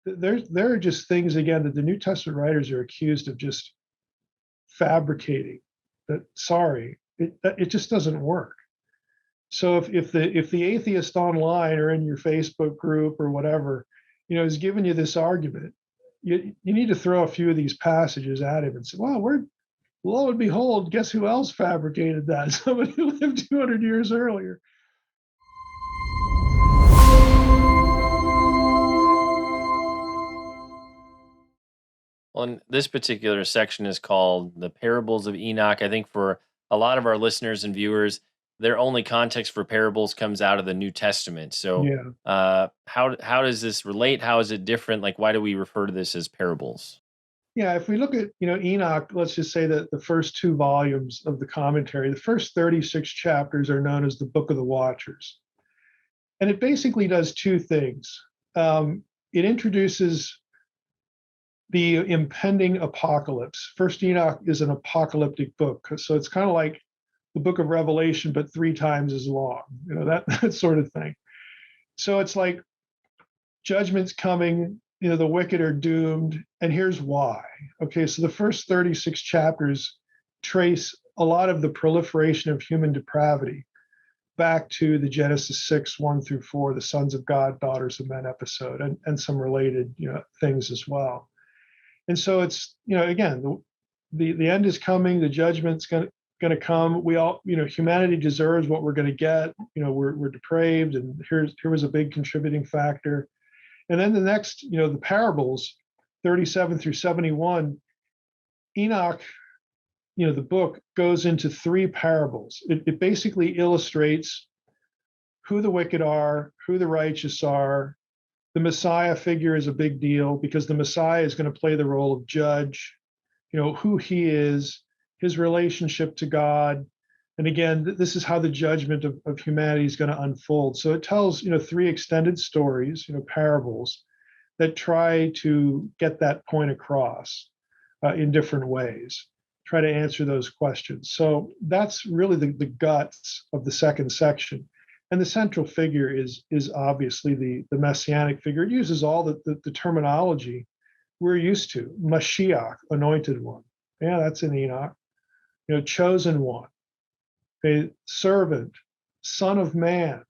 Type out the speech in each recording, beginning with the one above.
There are just things, again, that the New Testament writers are accused of just fabricating. That, sorry, it just doesn't work. So if the atheist online or in your Facebook group or whatever, is giving you this argument, you need to throw a few of these passages at him and say, well, lo and behold, guess who else fabricated that? Somebody who lived 200 years earlier. Well, and this particular section is called the Parables of Enoch. I think for a lot of our listeners and viewers, their only context for parables comes out of the New Testament. So, Yeah. how does this relate? How is it different? Like, why do we refer to this as parables? Yeah, if we look at, Enoch, let's just say that the first two volumes of the commentary, the first 36 chapters are known as the Book of the Watchers. And it basically does two things. It introduces the impending apocalypse. First Enoch is an apocalyptic book. So it's kind of like the book of Revelation, but 3 times as long, that sort of thing. So it's like judgment's coming, the wicked are doomed, and here's why. Okay, so the first 36 chapters trace a lot of the proliferation of human depravity back to the Genesis 6, 1 through 4, the sons of God, daughters of men episode, and some related things as well. And so it's, again, the end is coming, the judgment's going to come. We all, humanity deserves what we're going to get. We're depraved, and here was a big contributing factor. And then the next, the parables, 37 through 71, Enoch, the book goes into 3 parables. It basically illustrates who the wicked are, who the righteous are. The Messiah figure is a big deal because the Messiah is going to play the role of judge, who he is, his relationship to God. And again, this is how the judgment of humanity is going to unfold. So it tells, 3 extended stories, parables that try to get that point across in different ways, try to answer those questions. So that's really the guts of the second section. And the central figure is obviously the Messianic figure. It uses all the terminology we're used to. Mashiach, Anointed One. Yeah, that's in Enoch. Chosen One. A servant, Son of Man.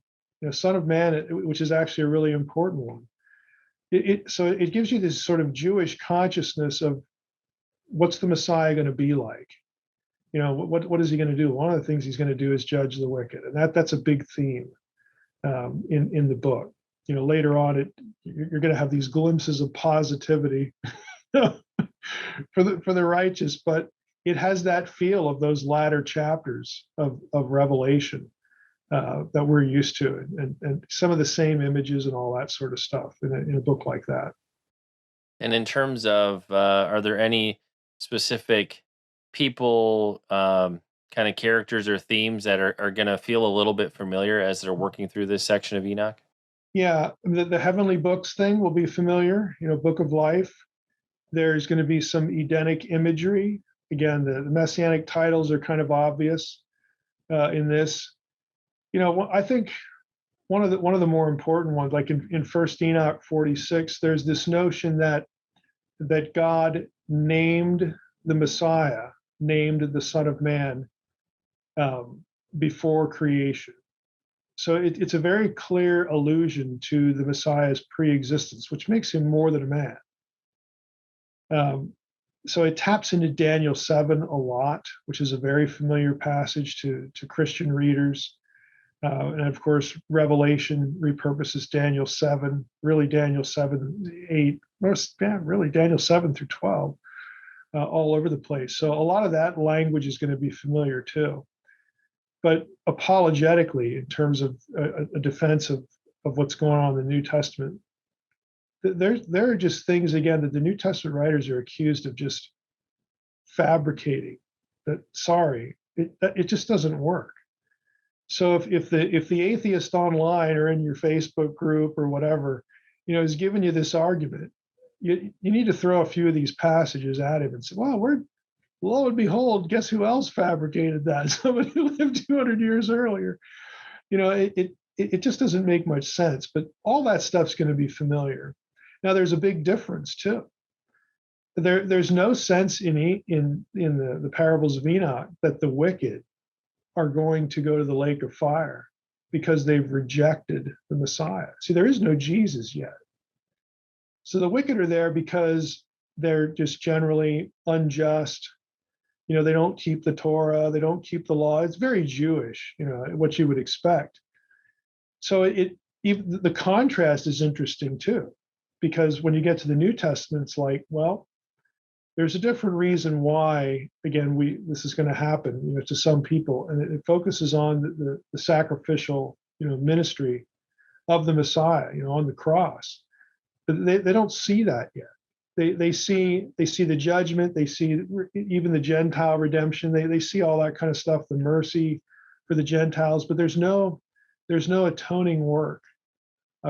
Son of Man, which is actually a really important one. So it gives you this sort of Jewish consciousness of what's the Messiah going to be like. What is he going to do? One of the things he's going to do is judge the wicked, and that's a big theme in the book. Later on, you're going to have these glimpses of positivity for the righteous, but it has that feel of those latter chapters of Revelation that we're used to, and some of the same images and all that sort of stuff in a book like that. And in terms of, are there any specific people, kind of characters or themes that are going to feel a little bit familiar as they're working through this section of Enoch? Yeah, the heavenly books thing will be familiar, Book of Life. There's going to be some Edenic imagery. Again, the Messianic titles are kind of obvious in this. I think one of the more important ones, like in First Enoch 46, there's this notion that God named the Messiah, named the Son of Man before creation. So it's a very clear allusion to the Messiah's pre-existence, which makes him more than a man. So it taps into Daniel 7 a lot, which is a very familiar passage to Christian readers. And of course, Revelation repurposes Daniel 7, really Daniel 7, 8, really Daniel 7 through 12, all over the place. So a lot of that language is going to be familiar too. But apologetically, in terms of a defense of what's going on in the New Testament, there are just things, again, that the New Testament writers are accused of just fabricating. That, sorry, it just doesn't work. So if the atheist online or in your Facebook group or whatever, is giving you this argument, you need to throw a few of these passages at him and say, well, lo and behold, guess who else fabricated that? Somebody who lived 200 years earlier. It just doesn't make much sense. But all that stuff's going to be familiar. Now, there's a big difference too. There's no sense in the parables of Enoch that the wicked are going to go to the lake of fire because they've rejected the Messiah. See, there is no Jesus yet. So the wicked are there because they're just generally unjust. They don't keep the Torah, they don't keep the law. It's very Jewish, what you would expect. So even the contrast is interesting too, because when you get to the New Testament, it's like, well, there's a different reason why, again, this is going to happen, to some people, and it focuses on the sacrificial, ministry of the Messiah, on the cross. But they don't see that yet. They see the judgment, they see even the Gentile redemption, they see all that kind of stuff, the mercy for the Gentiles, but there's no atoning work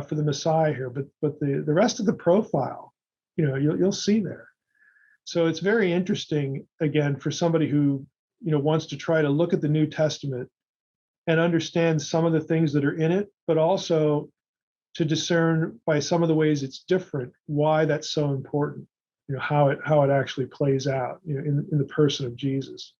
for the Messiah here. But the rest of the profile, you'll see there. So it's very interesting, again, for somebody who wants to try to look at the New Testament and understand some of the things that are in it, but also to discern by some of the ways it's different why that's so important. How it actually plays out, in the person of Jesus.